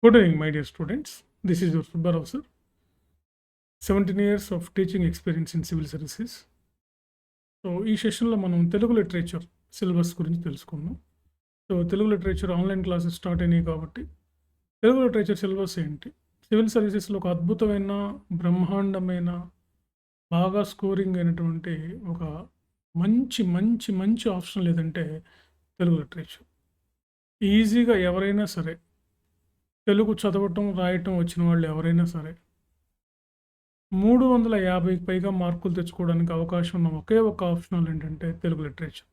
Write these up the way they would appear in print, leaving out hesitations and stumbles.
Good evening, my dear students. This is your Subbarao sir. 17 years of teaching experience in civil services. So ఈ సెషన్లో మనం Telugu literature syllabus గురించి తెలుసుకుందాం. So Telugu literature online classes start అయినాయి కాబట్టి Telugu literature syllabus ఏంటి, civil సర్వీసెస్లో ఒక అద్భుతమైన బ్రహ్మాండమైన బాగా స్కోరింగ్ అయినటువంటి ఒక మంచి మంచి మంచి ఆప్షన్ లేదంటే తెలుగు లిటరేచర్. ఈజీగా ఎవరైనా సరే తెలుగు చదవటం రాయటం వచ్చిన వాళ్ళు ఎవరైనా సరే 350కి పైగా మార్కులు తెచ్చుకోవడానికి అవకాశం ఉన్న ఒకే ఒక ఆప్షనల్ ఏంటంటే తెలుగు లిటరేచర్.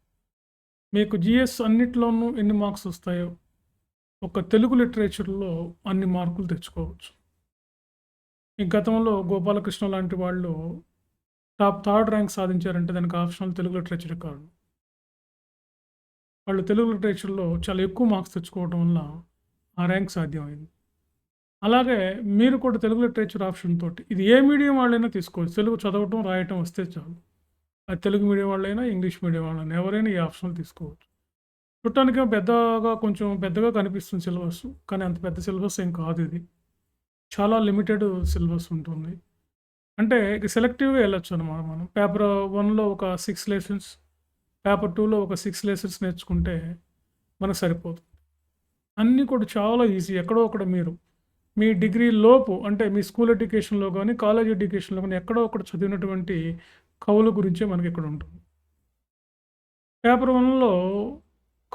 మీకు జిఎస్ అన్నిట్లోనూ ఎన్ని మార్క్స్ వస్తాయో ఒక తెలుగు లిటరేచర్లో అన్ని మార్కులు తెచ్చుకోవచ్చు. ఈ గతంలో గోపాలకృష్ణ లాంటి వాళ్ళు టాప్ 3rd ర్యాంక్ సాధించారంటే దానికి ఆప్షనల్ తెలుగు లిటరేచర్ కారణం. వాళ్ళు తెలుగు లిటరేచర్లో చాలా ఎక్కువ మార్క్స్ తెచ్చుకోవడం వల్ల ఆ ర్యాంక్ సాధ్యమైంది. అలాగే మీరు కూడా తెలుగు లిటరేచర్ ఆప్షన్ తోటి ఇది ఏ మీడియం వాళ్ళైనా తీసుకోవచ్చు. తెలుగు చదవటం రాయటం వస్తే చాలు. అది తెలుగు మీడియం వాళ్ళైనా ఇంగ్లీష్ మీడియం వాళ్ళైనా ఎవరైనా ఈ ఆప్షన్లు తీసుకోవచ్చు. చూడటానికి కొంచెం పెద్దగా కనిపిస్తుంది సిలబస్, కానీ అంత పెద్ద సిలబస్ ఏం కాదు. ఇది చాలా లిమిటెడ్ సిలబస్ ఉంటుంది. అంటే ఇక సెలెక్టివ్గా వెళ్ళొచ్చు అనమాట. మనం పేపర్ 1లో ఒక 6 లెసన్స్, పేపర్ 2లో ఒక 6 లెసన్స్ నేర్చుకుంటే మనకు సరిపోతుంది. అన్నీ కూడా చాలా ఈజీ. ఎక్కడో ఒకటి మీరు మీ డిగ్రీ లోపు అంటే మీ స్కూల్ ఎడ్యుకేషన్లో కానీ కాలేజ్ ఎడ్యుకేషన్లో కానీ ఎక్కడో ఒకటి చదివినటువంటి కవుల గురించే మనకి ఇక్కడ ఉంటుంది. పేపర్ 1లో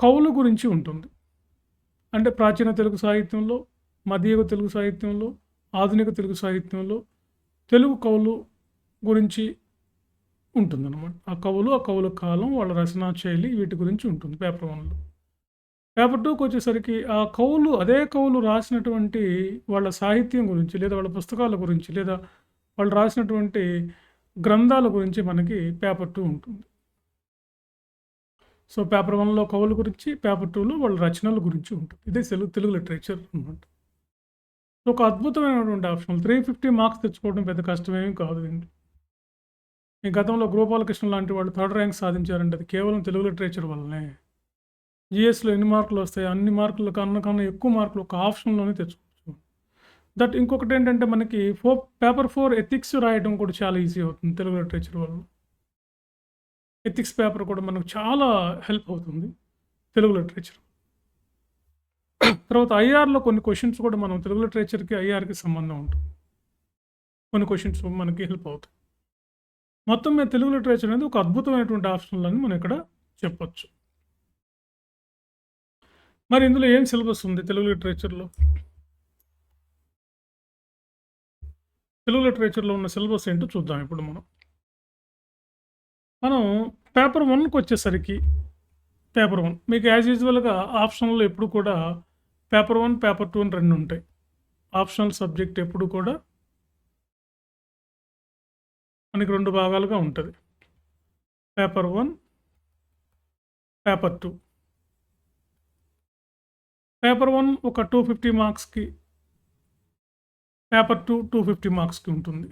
కవుల గురించి ఉంటుంది. అంటే ప్రాచీన తెలుగు సాహిత్యంలో, మధ్యయుగ తెలుగు సాహిత్యంలో, ఆధునిక తెలుగు సాహిత్యంలో తెలుగు కవులు గురించి ఉంటుందన్నమాట. ఆ కవుల కాలం, వాళ్ళ రచనా శైలి వీటి గురించి ఉంటుంది పేపర్ 1లో. పేపర్ 2కి వచ్చేసరికి అదే కవులు రాసినటువంటి వాళ్ళ సాహిత్యం గురించి, లేదా వాళ్ళ పుస్తకాల గురించి, లేదా వాళ్ళు రాసినటువంటి గ్రంథాల గురించి మనకి పేపర్ 2 ఉంటుంది. సో పేపర్ 1లో కవుల గురించి, పేపర్ 2లో వాళ్ళ రచనల గురించి ఉంటుంది. ఇదే తెలుగు లిటరేచర్ అనమాట. సో ఒక అద్భుతమైనటువంటి ఆప్షన్. 350 మార్క్స్ తెచ్చుకోవడం పెద్ద కష్టమేమీ కాదు. ఈ గతంలో గోపాలకృష్ణ లాంటి వాళ్ళు 3rd ర్యాంక్ సాధించారంటే అది కేవలం తెలుగు లిటరేచర్ వల్లనే. జిఎస్లో ఎన్ని మార్కులు వస్తాయి, అన్ని మార్కుల కన్నా ఎక్కువ మార్కులు ఒక ఆప్షన్లోనే తెచ్చుకోవచ్చు. ఇంకొకటి ఏంటంటే మనకి పేపర్ 4 ఎథిక్స్ రాయడం కూడా చాలా ఈజీ అవుతుంది తెలుగు లిటరేచర్ వల్ల. ఎథిక్స్ పేపర్ కూడా మనకు చాలా హెల్ప్ అవుతుంది తెలుగు లిటరేచర్. తర్వాత ఐఆర్లో కొన్ని క్వశ్చన్స్ కూడా మనం తెలుగు లిటరేచర్కి ఐఆర్కి సంబంధం ఉంటుంది. కొన్ని క్వశ్చన్స్ మనకి హెల్ప్ అవుతాయి. మొత్తం మీద తెలుగు లిటరేచర్ అనేది ఒక అద్భుతమైనటువంటి ఆప్షన్లని మనం ఇక్కడ చెప్పొచ్చు. మరి ఇందులో ఏం సిలబస్ ఉంది తెలుగు లిటరేచర్లో? తెలుగు లిటరేచర్లో ఉన్న సిలబస్ ఏంటో చూద్దాం ఇప్పుడు మనం పేపర్ 1కి వచ్చేసరికి పేపర్ 1 మీకు యాజ్ యూజువల్గా ఆప్షన్లో ఎప్పుడు కూడా పేపర్ 1, పేపర్ 2 అని 2 ఉంటాయి. ఆప్షనల్ సబ్జెక్ట్ ఎప్పుడు కూడా మనకి 2 భాగాలుగా ఉంటుంది. Paper 1, paper 2. పేపర్ 1 ఒక 250 మార్క్స్కి, పేపర్ 2 250 మార్క్స్కి ఉంటుంది.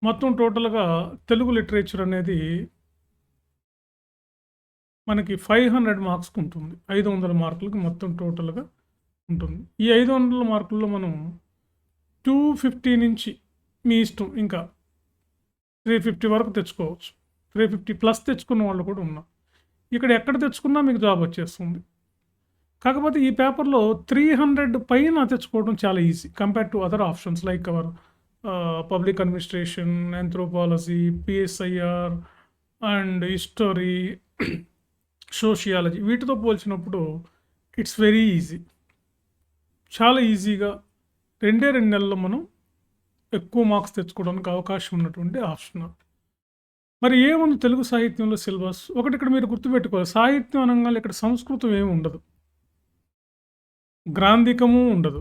మొత్తం టోటల్గా తెలుగు లిటరేచర్ అనేది మనకి 500 మార్క్స్కి ఉంటుంది. 500 మార్కులకి మొత్తం టోటల్గా ఉంటుంది. ఈ 500 మార్కుల్లో మనం 250 నుంచి మీ ఇష్టం ఇంకా 350 వరకు తెచ్చుకోవచ్చు. 350 ప్లస్ తెచ్చుకున్న వాళ్ళు కూడా ఉన్నారు. ఇక్కడ ఎక్కడ తెచ్చుకున్నా మీకు జాబ్ వచ్చేస్తుంది. కాకపోతే ఈ పేపర్లో 300 పైన తెచ్చుకోవడం చాలా easy compare to other options like our public administration, anthropology, PSIR and history, sociology. వీటితో పోల్చినప్పుడు ఇట్స్ వెరీ ఈజీ. చాలా ఈజీగా 2 నెలల్లో మనం ఎక్కువ మార్క్స్ తెచ్చుకోవడానికి అవకాశం ఉన్నటువంటి ఆప్షన్. మరి ఏముంది తెలుగు సాహిత్యంలో సిలబస్? ఒకటి ఇక్కడ మీరు గుర్తుపెట్టుకోవాలి, సాహిత్యం అనగానే ఇక్కడ సంస్కృతం ఏమి ఉండదు, గ్రాంధికము ఉండదు.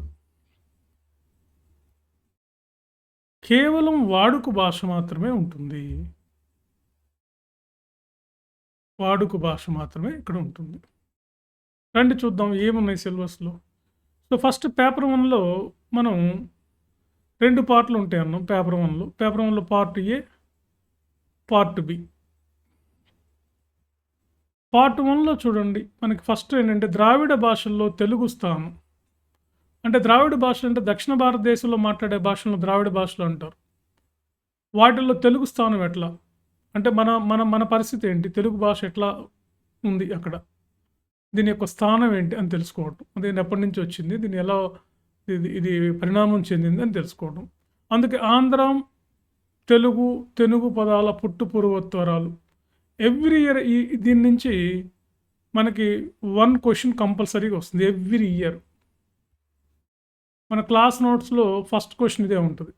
కేవలం వాడుక భాష మాత్రమే ఉంటుంది. వాడుక భాష మాత్రమే ఇక్కడ ఉంటుంది. రండి చూద్దాం ఏమున్నాయి సిలబస్లో. సో ఫస్ట్ పేపర్ 1లో మనం 2 పార్ట్లు ఉంటాయి అన్నాం. పేపర్ 1లో part A, part B. Part 1లో చూడండి మనకి ఫస్ట్ ఏంటంటే ద్రావిడ భాషల్లో తెలుగు స్థానం. అంటే ద్రావిడ భాషలు అంటే దక్షిణ భారతదేశంలో మాట్లాడే భాషలను ద్రావిడ భాషలు అంటారు. వాటిల్లో తెలుగు స్థానం ఎట్లా? అంటే మన మన మన పరిస్థితి ఏంటి? తెలుగు భాష ఎట్లా ఉంది అక్కడ? దీని యొక్క స్థానం ఏంటి అని తెలుసుకోవటం. దీని ఎప్పటి నుంచి వచ్చింది? దీన్ని ఎలా ఇది పరిణామం చెందింది అని తెలుసుకోవడం. అందుకే ఆంధ్రం, తెలుగు, తెనుగు పదాల పుట్టు పూర్వోత్తరాలు ఎవ్రీ ఇయర్ దీని నుంచి మనకి 1 క్వెషన్ కంపల్సరీగా వస్తుంది ఎవ్రీ ఇయర్. మన క్లాస్ నోట్స్‌లో ఫస్ట్ క్వెషన్ ఇదే ఉంటది.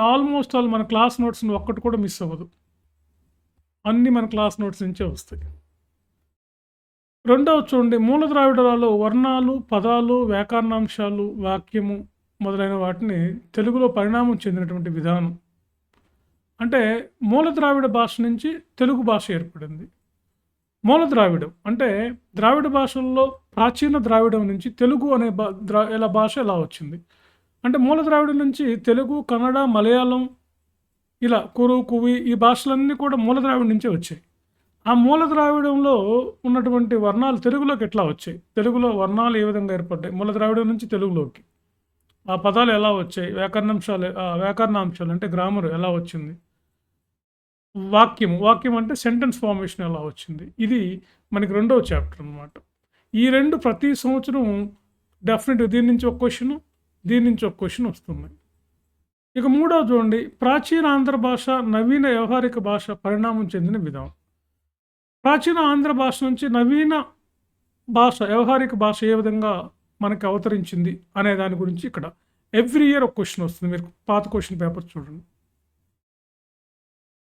ఆల్మోస్ట్ ఆల్ మన క్లాస్ నోట్స్‌ని ఒక్కటి కూడా మిస్ అవ్వదు. అన్నీ మన క్లాస్ నోట్స్ నుంచే వస్తాయి. రెండవది చూడండి, మూల ద్రావిడాలలో వర్ణాలు, పదాలు, వ్యాకరణాంశాలు, వాక్యము మొదలైన వాటిని తెలుగులో పరిణామం చెందినటువంటి విధానం. అంటే మూల ద్రావిడ భాష నుంచి తెలుగు భాష ఏర్పడింది. మూల ద్రావిడం అంటే ద్రావిడ భాషల్లో ప్రాచీన ద్రావిడం నుంచి తెలుగు అనే భాష ఎలా వచ్చింది? అంటే మూల ద్రావిడం నుంచి తెలుగు, కన్నడ, మలయాళం ఇలా కురు, కువి ఈ భాషలన్నీ కూడా మూల ద్రావిడం నుంచే వచ్చాయి. ఆ మూల ద్రావిడంలో ఉన్నటువంటి వర్ణాలు తెలుగులోకి ఎట్లా వచ్చాయి? తెలుగులో వర్ణాలు ఏ విధంగా ఏర్పడ్డాయి? మూల ద్రావిడం నుంచి తెలుగులోకి. ఆ పదాలు ఎలా వచ్చాయి? వ్యాకరణాంశాలు అంటే గ్రామర్ ఎలా వచ్చింది? వాక్యం అంటే సెంటెన్స్ ఫార్మేషన్ ఎలా వచ్చింది? ఇది మనకి రెండవ చాప్టర్ అనమాట. ఈ 2 ప్రతి సంవత్సరం డెఫినెట్‌గా దీని నుంచి ఒక క్వెషను, దీని నుంచి ఒక క్వెషన్ వస్తున్నాయి. ఇక మూడవది చూడండి, ప్రాచీన ఆంధ్ర భాష, నవీన వ్యవహారిక భాష పరిణామం చెందిన విధానం. ప్రాచీన ఆంధ్ర భాష నుంచి నవీన భాష, వ్యవహారిక భాష ఏ విధంగా మనకి అవతరించింది అనే దాని గురించి ఇక్కడ ఎవ్రీ ఇయర్ ఒక క్వెషన్ వస్తుంది. మీరు పాత క్వెషన్ పేపర్ చూడండి.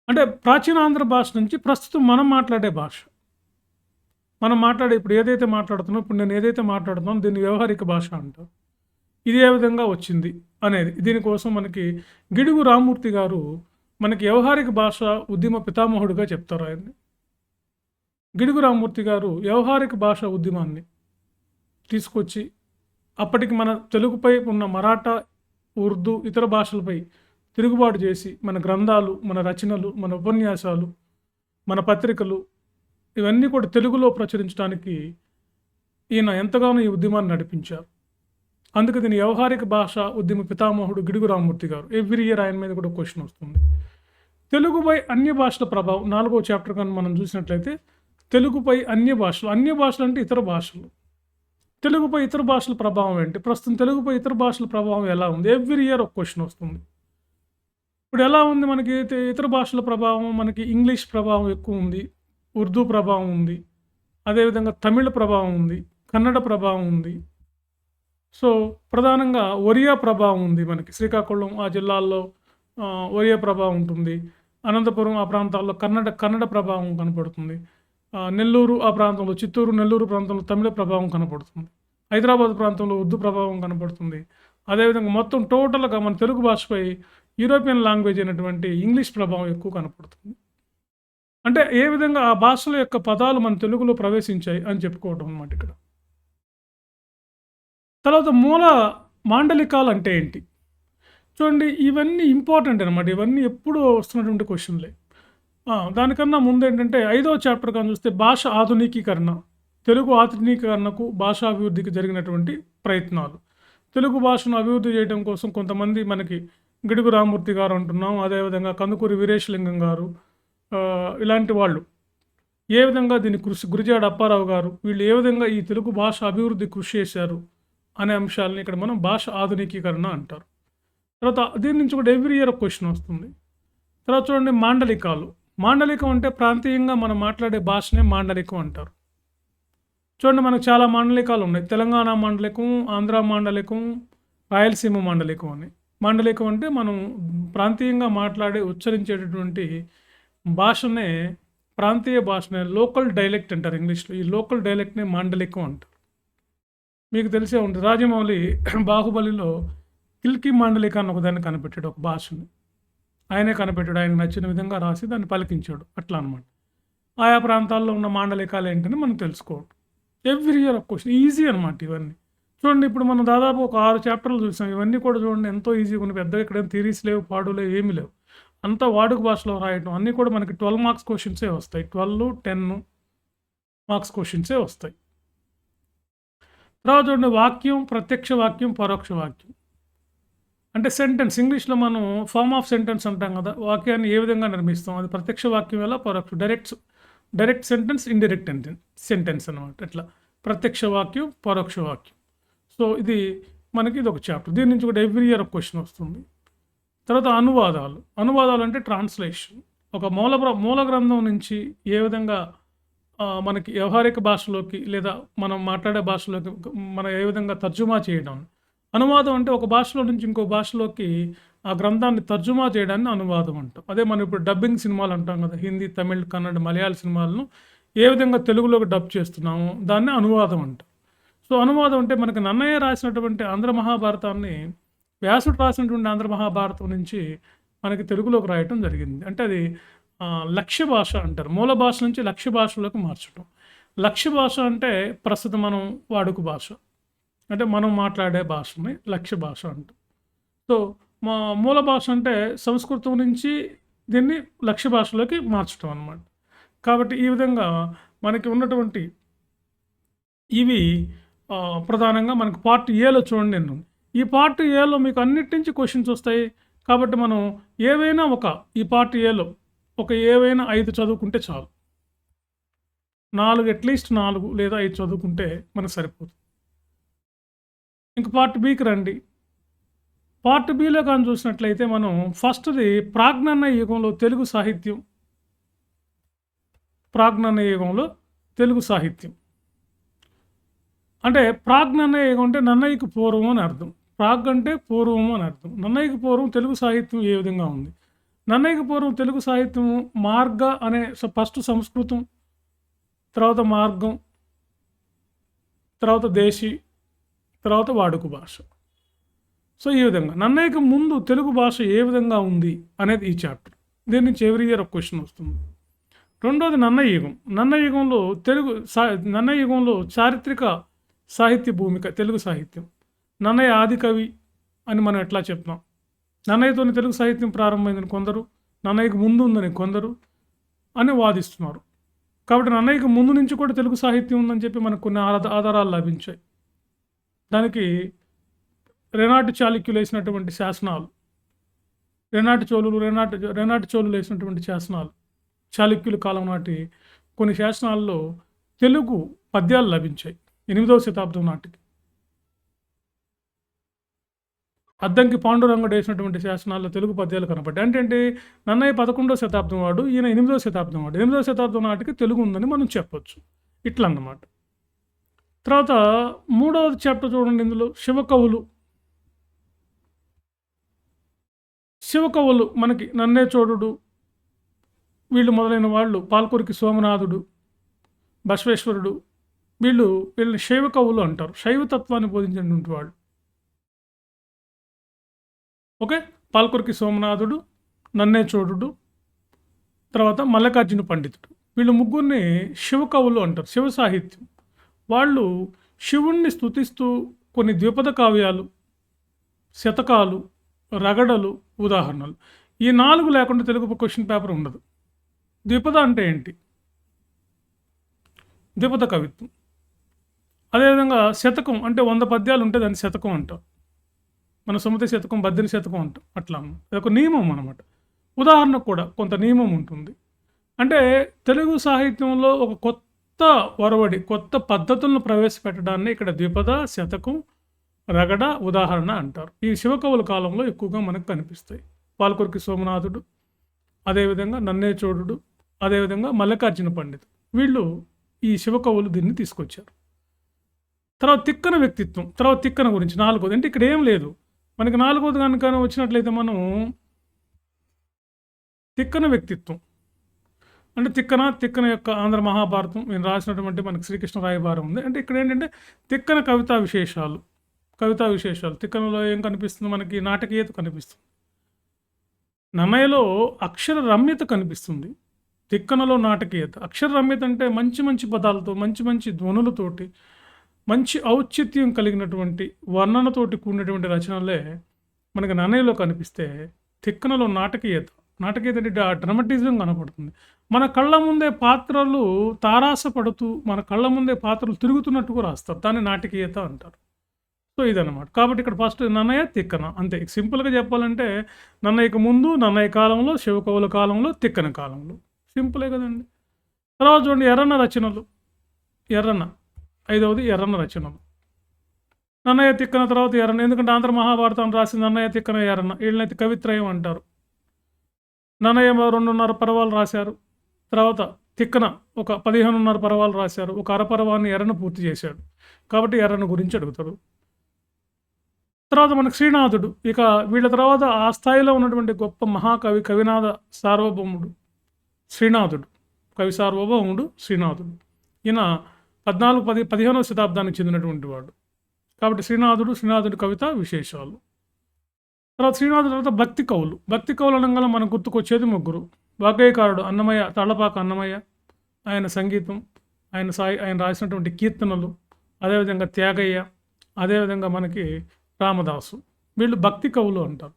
అంటే ప్రాచీన ఆంధ్ర భాష నుంచి ప్రస్తుతం మనం మాట్లాడే భాష. మనం మాట్లాడే ఇప్పుడు ఏదైతే మాట్లాడుతున్నామో, ఇప్పుడు నేను ఏదైతే మాట్లాడుతున్నానో దీన్ని వ్యవహారిక భాష అంటారు. ఇది ఏ విధంగా వచ్చింది అనేది. దీనికోసం మనకి గిడుగు రామ్మూర్తి గారు మనకి వ్యవహారిక భాష ఉద్యమ పితామహుడిగా చెప్తారు ఆయన్ని. గిడుగు రామ్మూర్తి గారు వ్యవహారిక భాష ఉద్యమాన్ని తీసుకొచ్చి అప్పటికి మన తెలుగుపై ఉన్న మరాఠా, ఉర్దూ ఇతర భాషలపై తిరుగుబాటు చేసి మన గ్రంథాలు, మన రచనలు, మన ఉపన్యాసాలు, మన పత్రికలు ఇవన్నీ కూడా తెలుగులో ప్రచురించడానికి ఈయన ఎంతగానో ఈ ఉద్యమాన్ని నడిపించారు. అందుకే దీని వ్యవహారిక భాష ఉద్యమ పితామహుడు గిడుగు రామ్మూర్తి గారు. ఎవ్రీ ఇయర్ ఆయన మీద కూడా క్వశ్చన్ వస్తుంది. తెలుగుపై అన్య భాషల ప్రభావం 4వ చాప్టర్ కానీ మనం చూసినట్లయితే తెలుగుపై అన్య భాషలు అంటే ఇతర భాషలు. తెలుగుపై ఇతర భాషల ప్రభావం ఏంటి? ప్రస్తుతం తెలుగుపై ఇతర భాషల ప్రభావం ఎలా ఉంది? ఎవ్రీ ఇయర్ ఒక క్వశ్చన్ వస్తుంది. ఇప్పుడు ఎలా ఉంది మనకి ఇతర భాషల ప్రభావం? మనకి ఇంగ్లీష్ ప్రభావం ఎక్కువ ఉంది, ఉర్దూ ప్రభావం ఉంది, అదేవిధంగా తమిళ ప్రభావం ఉంది, కన్నడ ప్రభావం ఉంది. సో ప్రధానంగా ఒరియా ప్రభావం ఉంది మనకి. శ్రీకాకుళం ఆ జిల్లాల్లో ఒరియా ప్రభావం ఉంటుంది. అనంతపురం ఆ ప్రాంతాల్లో కన్నడ ప్రభావం కనపడుతుంది. నెల్లూరు ఆ ప్రాంతంలో, చిత్తూరు, నెల్లూరు ప్రాంతంలో తమిళ ప్రభావం కనపడుతుంది. హైదరాబాద్ ప్రాంతంలో ఉర్దూ ప్రభావం కనపడుతుంది. అదేవిధంగా మొత్తం టోటల్గా మన తెలుగు భాషపై యూరోపియన్ లాంగ్వేజ్ అయినటువంటి ఇంగ్లీష్ ప్రభావం ఎక్కువ కనపడుతుంది. అంటే ఏ విధంగా ఆ భాషల యొక్క పదాలు మన తెలుగులో ప్రవేశించాయి అని చెప్పుకోవడం అన్నమాట ఇక్కడ. తర్వాత మూల మాండలికాలు అంటే ఏంటి? చూడండి, ఇవన్నీ ఇంపార్టెంట్ అనమాట. ఇవన్నీ ఎప్పుడూ వస్తున్నటువంటి క్వశ్చన్లే. దానికన్నా ముందు ఏంటంటే 5వ చాప్టర్ కానీ చూస్తే భాష ఆధునికీకరణ, తెలుగు ఆధునికీకరణకు భాషాభివృద్ధికి జరిగినటువంటి ప్రయత్నాలు. తెలుగు భాషను అభివృద్ధి చేయడం కోసం కొంతమంది మనకి గిడుగు రామ్మూర్తి గారు అంటున్నాం, అదేవిధంగా కందుకూరి వీరేశలింగం గారు, ఇలాంటి వాళ్ళు ఏ విధంగా దీన్ని గురిజాడ అప్పారావు గారు వీళ్ళు ఏ విధంగా ఈ తెలుగు భాష అభివృద్ధి కృషి చేశారు అనే అంశాలని ఇక్కడ మనం భాష ఆధునికీకరణ అంటారు. తర్వాత దీని నుంచి కూడా ఎవ్రీ ఇయర్ ఒక క్వశ్చన్ వస్తుంది. తర్వాత చూడండి, మాండలికం అంటే ప్రాంతీయంగా మనం మాట్లాడే భాషనే మాండలికం అంటారు. చూడండి, మనకు చాలా మాండలికాలు ఉన్నాయి. తెలంగాణ మాండలికం, ఆంధ్ర మాండలికం, రాయలసీమ మాండలికం అని. మాండలికం అంటే మనం ప్రాంతీయంగా మాట్లాడే ఉచ్చరించేటటువంటి భాషనే, ప్రాంతీయ భాషనే లోకల్ డైలెక్ట్ అంటారు ఇంగ్లీష్లో. ఈ లోకల్ డైలెక్ట్నే మాండలికం అంటారు. మీకు తెలిసే ఉంటుంది, రాజమౌళి బాహుబలిలో కిల్కి మాండలికాన్ని ఒకదాన్ని కనిపెట్టాడు, ఒక భాషని ఆయనే కనిపెట్టాడు. ఆయనకు నచ్చిన విధంగా రాసి దాన్ని పలికించాడు. అట్లా అనమాట. ఆయా ప్రాంతాల్లో ఉన్న మాండలికాలు ఏంటని మనం తెలుసుకోవడం. ఎవ్రీ ఇయర్ ఒక క్వశ్చన్, ఈజీ అనమాట ఇవన్నీ. చూడండి, ఇప్పుడు మనం దాదాపు ఒక 6 చాప్టర్లు చూసాం. ఇవన్నీ కూడా చూడండి ఎంతో ఈజీగా ఉన్నాయి. పెద్దగా ఇక్కడేం థియరీస్ లేవు, పాడు లేవు, ఏమీ లేవు. అంతా వాడుక భాషలో రాయటం. అన్నీ కూడా మనకి 12 మార్క్స్ క్వశ్చన్సే వస్తాయి. 12, 10 మార్క్స్ క్వశ్చన్సే వస్తాయి. తర్వాత చూడండి వాక్యం, ప్రత్యక్ష వాక్యం, పరోక్ష వాక్యం. అంటే సెంటెన్స్ ఇంగ్లీష్‌లో మనం ఫార్మ్ ఆఫ్ సెంటెన్స్ అంటాం కదా! వాక్యాన్ని ఏ విధంగా నిర్మిస్తాం? అది ప్రత్యక్ష వాక్యం ఎలా? పరోక్ష డైరెక్ట్ సెంటెన్స్, ఇండైరెక్ట్ సెంటెన్స్ అనమాట. ఇట్లా ప్రత్యక్ష వాక్యం, పరోక్ష వాక్యం. సో, మనకి ఇదొక చాప్టర్. దీని నుంచి కూడా ఎవ్రీ ఇయర్ ఒక క్వెషన్ వస్తుంది. తర్వాత అనువాదాలు. అనువాదాలు అంటే ట్రాన్స్‌లేషన్. ఒక మూల గ్రంథం నుంచి ఏ విధంగా మనకి వ్యవహారిక భాషలోకి లేదా మనం మాట్లాడే భాషలోకి మనం ఏ విధంగా తర్జుమా చేయడం. అనువాదం అంటే ఒక భాషలో నుంచి ఇంకో భాషలోకి ఆ గ్రంథాన్ని తర్జుమా చేయడాన్ని అనువాదం అంటాం. అదే మనం ఇప్పుడు డబ్బింగ్ సినిమాలు అంటాం కదా! హిందీ, తమిళ్, కన్నడ, మలయాళ సినిమాలను ఏ విధంగా తెలుగులోకి డబ్ చేస్తున్నామో దాన్ని అనువాదం అంటాం. సో, అనువాదం అంటే మనకి నన్నయ్య రాసినటువంటి ఆంధ్ర మహాభారతాన్ని వ్యాసుడు రాసినటువంటి ఆంధ్ర మహాభారతం నుంచి మనకి తెలుగులోకి రాయటం జరిగింది. అంటే అది లక్ష్య భాష అంటారు. మూల భాష నుంచి లక్ష్య భాషలోకి మార్చడం. లక్ష్య భాష అంటే ప్రస్తుతం మనం వాడుక భాష. అంటే మనం మాట్లాడే భాషని లక్ష్య భాష అంటాం. సో, మా మూల భాష అంటే సంస్కృతం నుంచి దీన్ని లక్ష్య భాషలోకి మార్చడం అనమాట. కాబట్టి ఈ విధంగా మనకి ఉన్నటువంటి ఇవి ప్రధానంగా మనకు పార్ట్ ఏలో చూడండి నేను. ఈ పార్ట్ ఏలో మీకు అన్నిటి నుంచి క్వెషన్స్ వస్తాయి. కాబట్టి మనం ఏవైనా ఈ పార్ట్ ఏలో ఏవైనా 5 చదువుకుంటే చాలు. 4 అట్‌లీస్ట్ 4 లేదా 5 చదువుకుంటే మనకు సరిపోతుంది. ఇంక పార్ట్ బికి రండి. పార్ట్ బిలో కానీ చూసినట్లయితే మనం ఫస్ట్‌ది ప్రాగ్నన్న యుగంలో తెలుగు సాహిత్యం. ప్రాగ్నన్న యుగంలో తెలుగు సాహిత్యం. అంటే ప్రాగ్నన్న యుగం అంటే నన్నయ్యకి పూర్వం అని అర్థం. ప్రాగ్ అంటే పూర్వం అని అర్థం. నన్నయ్యకి పూర్వం తెలుగు సాహిత్యం ఏ విధంగా ఉంది? నన్నయ్యకి పూర్వం తెలుగు సాహిత్యం మార్గ అనే ఫస్ట్ సంస్కృతం, తర్వాత మార్గం, తర్వాత దేశీ, తర్వాత వాడుక భాష. సో, ఈ విధంగా నన్నయ్యకి ముందు తెలుగు భాష ఏ విధంగా ఉంది అనేది ఈ చాప్టర్. దీని నుంచి ఎవ్రీ ఇయర్ ఒక క్వెషన్ వస్తుంది. రెండోది నన్నయ్య యుగం. నన్నయ్య యుగంలో చారిత్రక సాహిత్య భూమిక తెలుగు సాహిత్యం. నన్నయ్య ఆది కవి అని మనం ఎట్లా చెప్తాం. నన్నయ్యతోనే తెలుగు సాహిత్యం ప్రారంభమైందని కొందరు, నన్నయ్యకు ముందు ఉందని కొందరు అని వాదిస్తున్నారు. కాబట్టి నన్నయ్యకు ముందు నుంచి కూడా తెలుగు సాహిత్యం ఉందని చెప్పి మనకు కొన్ని ఆధారాలు లభించాయి. దానికి రెనాటి చాళుక్యులు వేసినటువంటి శాసనాలు, రెనాటి చోళులు వేసినటువంటి శాసనాలు, చాళుక్యుల కాలం నాటి కొన్ని శాసనాల్లో తెలుగు పద్యాలు లభించాయి 8వ శతాబ్దం నాటికి. అద్దంకి పాండురంగడు వేసినటువంటి శాసనాల్లో తెలుగు పద్యాలు కనపడ్డాయి. అంటే నన్నయ్య 11వ శతాబ్దం వాడు, ఈయన 8వ శతాబ్దం వాడు. 8వ శతాబ్దం నాటికి తెలుగు ఉందని మనం చెప్పొచ్చు. ఇట్లా అన్నమాట. తర్వాత 3వ చాప్టర్ చూడండి. ఇందులో శివకవులు మనకి నన్నే చోడుడు వీళ్ళు మొదలైన వాళ్ళు, పాల్కురికి సోమనాథుడు, బసవేశ్వరుడు, వీళ్ళని శైవ కవులు అంటారు. శైవతత్వాన్ని బోధించినటువంటి వాళ్ళు. ఓకే. పాల్కురికి సోమనాథుడు, నన్నే చోడుడు, తర్వాత మల్లికార్జున పండితుడు. వీళ్ళు ముగ్గురిని శివకవులు అంటారు. శివ సాహిత్యం. వాళ్ళు శివుణ్ణి స్తుతిస్తూ కొన్ని ద్విపద కావ్యాలు, శతకాలు, రగడలు ఉదాహరణలు. ఈ 4 లేకుండా తెలుగు క్వశ్చన్ పేపర్ ఉండదు. ద్విపద అంటే ఏంటి? ద్విపద కవిత్వం. అదేవిధంగా శతకం అంటే 100 పద్యాలు ఉంటే దాన్ని శతకం అంటాం. మన సుమతి శతకం, బద్రిని శతకం అంటాం. అట్లా అదొక నియమం అన్నమాట. ఉదాహరణకు కూడా కొంత నియమం ఉంటుంది. అంటే తెలుగు సాహిత్యంలో ఒక కొత్త ఒరవడి, కొత్త పద్ధతులను ప్రవేశపెట్టడాన్ని ఇక్కడ ద్విపద, శతకం, రగడ, ఉదాహరణ అంటారు. ఈ శివకవుల కాలంలో ఎక్కువగా మనకు కనిపిస్తాయి. పాల్కురికి సోమనాథుడు, అదేవిధంగా నన్నే చోడుడు, అదేవిధంగా మల్లికార్జున పండితుడు. వీళ్ళు ఈ శివకవులు దీన్ని తీసుకొచ్చారు. తర్వాత తిక్కన వ్యక్తిత్వం. తర్వాత తిక్కన గురించి 4వది. అంటే ఇక్కడ ఏం లేదు. మనకి 4వది కనుక వచ్చినట్లయితే మనం తిక్కన వ్యక్తిత్వం అంటే తిక్కన యొక్క ఆంధ్ర మహాభారతం నేను రాసినటువంటి మనకి శ్రీకృష్ణ రాయబారం ఉంది. అంటే ఇక్కడ ఏంటంటే తిక్కన కవితా విశేషాలు. తిక్కనలో ఏం కనిపిస్తుంది? మనకి నాటకీయత కనిపిస్తుంది. నన్నయ్యలో అక్షర రమ్యత కనిపిస్తుంది. తిక్కనలో నాటకీయత. అక్షర రమ్యత అంటే మంచి మంచి పదాలతో, మంచి మంచి ధ్వనులతోటి, మంచి ఔచిత్యం కలిగినటువంటి వర్ణనతోటి కూడినటువంటి రచనలే మనకి నన్నయ్యలో కనిపిస్తే, తిక్కనలో నాటకీయత అంటే డ్రమటిజం కనపడుతుంది. మన కళ్ళ ముందే పాత్రలు తారాసపడుతూ, మన కళ్ళ ముందే పాత్రలు తిరుగుతున్నట్టుగా రాస్తారు. దాన్ని నాటకీయత అంటారు. సో, ఇదనమాట. కాబట్టి ఇక్కడ ఫస్ట్ నన్నయ్య, తిక్కన అంతే. సింపుల్‌గా చెప్పాలంటే నన్నయ్యకి ముందు, నన్నయ్య కాలంలో, శివకవుల కాలంలో, తిక్కన కాలంలో. సింపులే కదండీ! తర్వాత చూడండి ఎర్రన్న రచనలు. ఎర్రన్న. ఐదవది ఎర్రన్న రచనలు. నన్నయ్య, తిక్కన తర్వాత ఎర్రన్న. ఎందుకంటే ఆంధ్ర మహాభారతాన్ని రాసింది నన్నయ్య, తిక్కన, ఎర్రన్న. వీళ్ళనైతే కవిత్రయం అంటారు. నన్నయ్య 2.5 పర్వాలు రాశారు. తర్వాత తిక్కన ఒక 15.5 పర్వాలు రాశారు. ఒక అరపర్వాన్ని ఎర్రన్న పూర్తి చేశాడు. కాబట్టి ఎర్రన్న గురించి అడుగుతాడు. తర్వాత మనకు శ్రీనాథుడు. ఇక వీళ్ళ తర్వాత ఆ స్థాయిలో ఉన్నటువంటి గొప్ప మహాకవి, కవినాథ సార్వభౌముడు శ్రీనాథుడు. కవి సార్వభౌముడు శ్రీనాథుడు. ఈయన 15వ శతాబ్దానికి చెందినటువంటి వాడు. కాబట్టి శ్రీనాథుడి కవిత విశేషాలు. తర్వాత శ్రీనాథుడు తర్వాత భక్తి కవులు. భక్తి కవులు అనగానే మనకు గుర్తుకొచ్చేది ముగ్గురు. వాగ్గేయకారుడు అన్నమయ్య, తాళ్లపాక అన్నమయ్య. ఆయన సంగీతం, ఆయన రాసినటువంటి కీర్తనలు, అదేవిధంగా త్యాగయ్య, అదేవిధంగా మనకి రామదాసు. వీళ్ళు భక్తి కవులు అంటారు.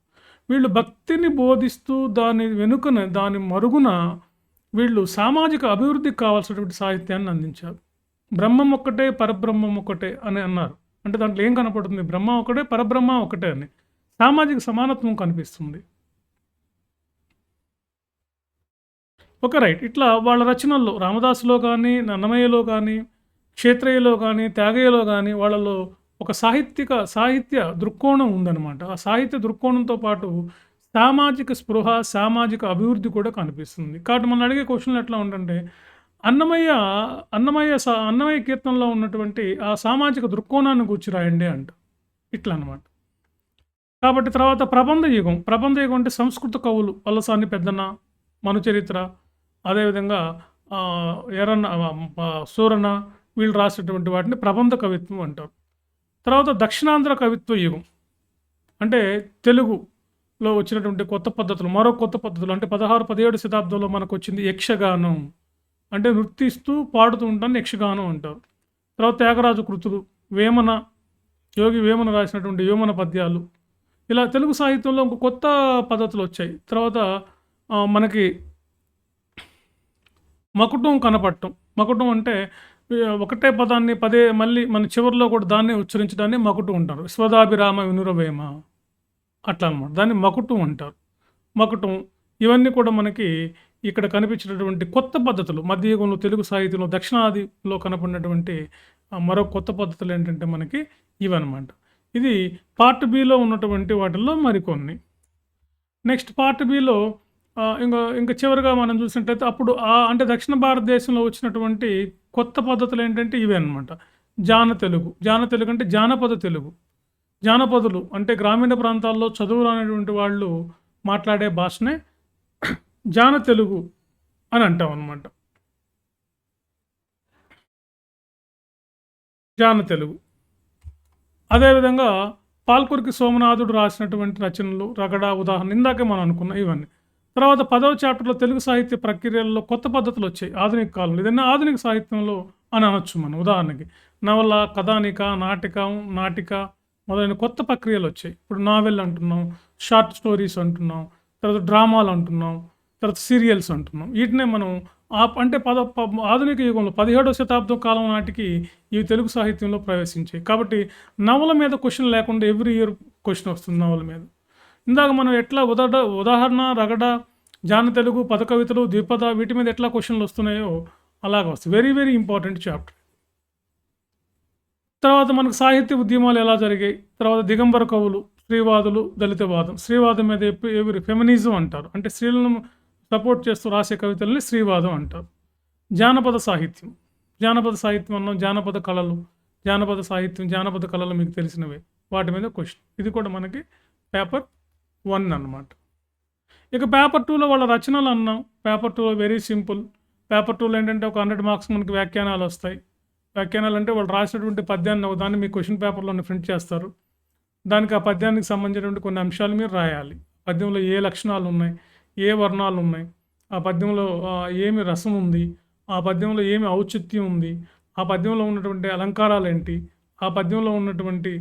వీళ్ళు భక్తిని బోధిస్తూ దాని మరుగున వీళ్ళు సామాజిక అభివృద్ధికి కావాల్సినటువంటి సాహిత్యాన్ని అందించారు. బ్రహ్మం ఒక్కటే, పరబ్రహ్మం ఒక్కటే అని అన్నారు. అంటే దాంట్లో ఏం కనపడుతుంది? బ్రహ్మ ఒకటే, పరబ్రహ్మ ఒకటే అని. సామాజిక సమానత్వం కనిపిస్తుంది. రైట్. ఇట్లా వాళ్ళ రచనల్లో రామదాసులో కానీ, అన్నమయ్యలో కానీ, క్షేత్రయ్యలో కానీ, త్యాగయ్యలో కానీ వాళ్ళలో ఒక సాహిత్య దృక్కోణం ఉందన్నమాట. ఆ సాహిత్య దృక్కోణంతో పాటు సామాజిక స్పృహ, సామాజిక అభివృద్ధి కూడా కనిపిస్తుంది. కాబట్టి మనం అడిగే క్వశ్చన్లు ఎట్లా ఉంటుంటే అన్నమయ్య కీర్తనలో ఉన్నటువంటి ఆ సామాజిక దృక్కోణాన్ని గూర్చి రాయండి అంట. ఇట్లా అనమాట. కాబట్టి తర్వాత ప్రబంధ యుగం అంటే సంస్కృత కవులు వల్లసాని పెద్దన్న, మనుచరిత్ర, అదేవిధంగా ఎర్రన్న, సూరన్న వీళ్ళు రాసేటువంటి వాటిని ప్రబంధ కవిత్వం అంటారు. తర్వాత దక్షిణాంధ్ర కవిత్వ యుగం అంటే తెలుగులో వచ్చినటువంటి కొత్త పద్ధతులు, మరో కొత్త పద్ధతులు. అంటే 16-17 శతాబ్దంలో మనకు వచ్చింది యక్షగానం. అంటే నృత్యిస్తూ పాడుతూ ఉంటాను యక్షగానం అంటారు. తర్వాత త్యాగరాజు కృతులు, యోగి వేమన రాసినటువంటి వేమన పద్యాలు. ఇలా తెలుగు సాహిత్యంలో ఒక కొత్త పద్ధతులు వచ్చాయి. తర్వాత మనకి మకుటం కనపడటం. మకుటం అంటే ఒకటే పదాన్ని మళ్ళీ మన చివరిలో కూడా దాన్నే ఉచ్చరించడాన్ని మకుటం అంటారు. స్వదాభిరామ వినురవేమ అట్లా అనమాట. దాన్ని మకుటం అంటారు. మకుటం ఇవన్నీ కూడా మనకి ఇక్కడ కనిపించినటువంటి కొత్త పద్ధతులు. మధ్యయుగంలో తెలుగు సాహిత్యంలో దక్షిణాదిలో కనపడినటువంటి మరో కొత్త పద్ధతులు ఏంటంటే మనకి ఇవన్నమాట. ఇది పార్ట్ బిలో ఉన్నటువంటి వాటిల్లో మరికొన్ని. నెక్స్ట్ పార్ట్ బిలో ఇంకా చివరిగా మనం చూసినట్లయితే అప్పుడు అంటే దక్షిణ భారతదేశంలో వచ్చినటువంటి కొత్త పద్ధతులు ఏంటంటే ఇవే అనమాట. జాన తెలుగు అంటే జానపద తెలుగు. జానపదులు అంటే గ్రామీణ ప్రాంతాల్లో చదువులు అనేటువంటి వాళ్ళు మాట్లాడే భాషనే జాన తెలుగు అని అంటాం అనమాట. జాన తెలుగు. అదేవిధంగా పాల్కురికి సోమనాథుడు రాసినటువంటి రచనలు, రగడ, ఉదాహరణ ఇందాకే మనం అనుకున్నాం ఇవన్నీ. తర్వాత 10వ చాప్టర్లో తెలుగు సాహిత్య ప్రక్రియల్లో కొత్త పద్ధతులు వచ్చాయి ఆధునిక కాలంలో. ఏదైనా ఆధునిక సాహిత్యంలో అని అనొచ్చు మనం. ఉదాహరణకి నవల, కథానిక, నాటిక మొదలైన కొత్త ప్రక్రియలు వచ్చాయి. ఇప్పుడు నావెల్ అంటున్నాం, షార్ట్ స్టోరీస్ అంటున్నాం, తర్వాత డ్రామాలు అంటున్నాం, తర్వాత సీరియల్స్ అంటున్నాం. వీటినే మనం అంటే ఆధునిక యుగంలో 17వ శతాబ్దం కాలం నాటికి ఇవి తెలుగు సాహిత్యంలో ప్రవేశించాయి. కాబట్టి నవల మీద క్వశ్చన్ లేకుండా ఎవ్రీ ఇయర్ క్వశ్చన్ వస్తుంది నవల మీద. ఇందాక మనం ఎట్లా ఉదాహరణ, రగడ, జాన తెలుగు, పద కవితలు, ద్విపద వీటి మీద ఎట్లా క్వశ్చన్లు వస్తున్నాయో అలాగ వస్తాయి. Very very important chapter. తర్వాత మనకు సాహిత్య ఉద్యమాలు ఎలా జరిగాయి. తర్వాత దిగంబర కవులు, స్త్రీవాదులు, దళితవాదం. స్త్రీవాదం మీద ఫెమినిజం అంటారు. అంటే స్త్రీలను సపోర్ట్ చేస్తూ రాసే కవితల్ని స్త్రీవాదం అంటారు. జానపద సాహిత్యం అన్నాం. జానపద కళలు, జానపద సాహిత్యం, జానపద కళలు మీకు తెలిసినవే. వాటి మీద క్వశ్చన్. ఇది కూడా మనకి పేపర్ 1 అన్నమాట. ఇక పేపర్ 2లో వాళ్ళ రచనలు అన్నాం. పేపర్ 2లో వెరీ సింపుల్. పేపర్ 2లో ఏంటంటే ఒక 100 మార్క్స్ మనకి వ్యాఖ్యానాలు వస్తాయి. వ్యాఖ్యానాలు అంటే వాళ్ళు రాసినటువంటి పద్యాన్ని ఒకదాన్ని మీ క్వశ్చన్ పేపర్లోనే ప్రింట్ చేస్తారు. దానికి ఆ పద్యానికి సంబంధించినటువంటి కొన్ని అంశాలు మీరు రాయాలి. పద్యంలో ఏ లక్షణాలు ఉన్నాయి, ఏ వర్ణాలు ఉన్నాయి, ఆ పద్యంలో ఏమి రసం ఉంది, ఆ పద్యంలో ఏమి ఔచిత్యం ఉంది, ఆ పద్యంలో ఉన్నటువంటి అలంకారాలు ఏంటి, ఆ పద్యంలో ఉన్నటువంటి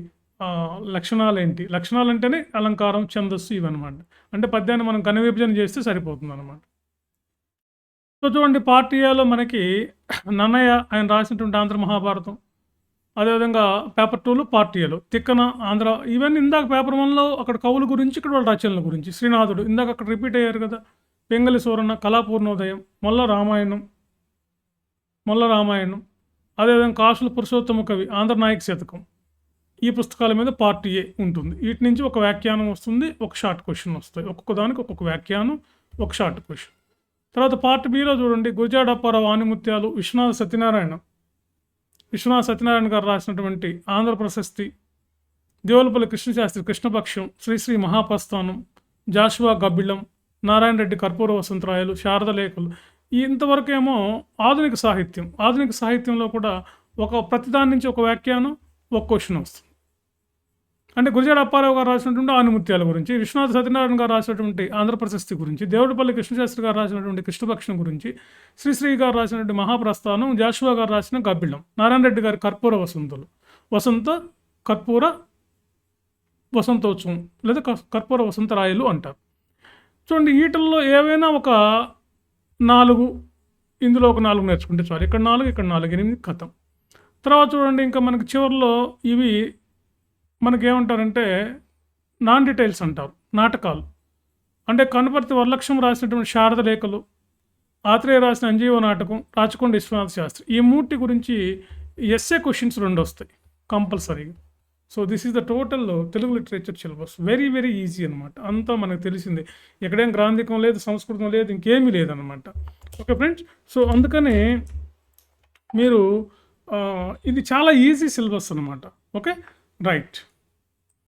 లక్షణాలేంటి? లక్షణాలంటేనే అలంకారం, ఛందస్సు ఇవన్నమాట. అంటే పద్యాన్ని మనం ఘన విభజన చేస్తే సరిపోతుందన్నమాట. సో చూడండి పార్ట్ ఏలో మనకి నన్నయ్య ఆయన రాసినటువంటి ఆంధ్ర మహాభారతం. అదేవిధంగా పేపర్ 2లో పార్ట్ ఏలో తిక్కన ఆంధ్ర ఇవన్నీ ఇందాక పేపర్ 1లో అక్కడ కవుల గురించి, ఇక్కడ వాళ్ళ రచనల గురించి. శ్రీనాథుడు ఇందాక అక్కడ రిపీట్ అయ్యారు కదా! పెంగళి సూరన్న, కళాపూర్ణోదయం, మొల్ల రామాయణం, అదేవిధంగా కాసుల పురుషోత్తమ కవి ఆంధ్ర నాయక శతకం. ఈ పుస్తకాల మీద పార్ట్ ఏ ఉంటుంది. వీటి నుంచి ఒక వ్యాఖ్యానం వస్తుంది, ఒక షార్ట్ క్వశ్చన్ వస్తాయి. ఒక్కొక్క దానికి ఒక్కొక్క వ్యాఖ్యానం, ఒక షార్ట్ క్వశ్చన్. తర్వాత పార్ట్ బిలో చూడండి గురజాడ అప్పారావు ఆణిముత్యాలు, విశ్వనాథ సత్యనారాయణ గారు రాసినటువంటి ఆంధ్ర ప్రశస్తి, దేవులపల్లి కృష్ణశాస్త్రి కృష్ణపక్షం, శ్రీశ్రీ మహాప్రస్థానం, జాషువా గబ్బిళం, నారాయణ రెడ్డి కర్పూర వసంతరాయలు, శారద లేఖలు. ఇంతవరకు ఏమో ఆధునిక సాహిత్యం. ఆధునిక సాహిత్యంలో కూడా ప్రతిదాని నుంచి ఒక వ్యాఖ్యానం, ఒక క్వశ్చన్ వస్తుంది. అంటే గురజాడ అప్పారావు గారు రాసినటువంటి ఆణిముత్యాల గురించి, విశ్వనాథ సత్యనారాయణ గారు రాసినటువంటి ఆంధ్ర ప్రశస్తి గురించి, దేవుడిపల్లి కృష్ణశాస్త్రి గారు రాసినటువంటి కృష్ణపక్షం గురించి, శ్రీశ్రీ గారు రాసినటువంటి మహాప్రస్థానం, జాషువా గారు రాసిన గబ్బిళం, నారాయణ రెడ్డి గారి కర్పూర వసంతోత్సవం లేదా కర్పూర వసంతరాయలు అంటారు. చూడండి వీటిల్లో ఏవైనా ఒక 4, ఇందులో ఒక 4 నేర్చుకుంటే చాలు. ఇక్కడ 4, ఇక్కడ 4, 8 కథం. తర్వాత చూడండి ఇంకా మనకి చివరిలో ఇవి మనకేమంటారంటే నాన్ డీటెయిల్స్ అంటారు, నాటకాలు. అంటే కనపర్తి వరలక్ష్మి రాసినటువంటి శారద లేఖలు, ఆత్రేయ రాసిన అంజీవ నాటకం, రాచకొండ విశ్వనాథ శాస్త్రి. ఈ 3 గురించి ఎస్ఏ క్వశ్చన్స్ 2 వస్తాయి కంపల్సరీగా. So this is the total Telugu literature syllabus. Very very easy అనమాట. అంతా మనకు తెలిసిందే. ఎక్కడేం గ్రాంధికం లేదు, సంస్కృతం లేదు, ఇంకేమీ లేదనమాట. Okay friends. సో అందుకని మీరు ఇది చాలా ఈజీ సిలబస్ అనమాట. Okay right.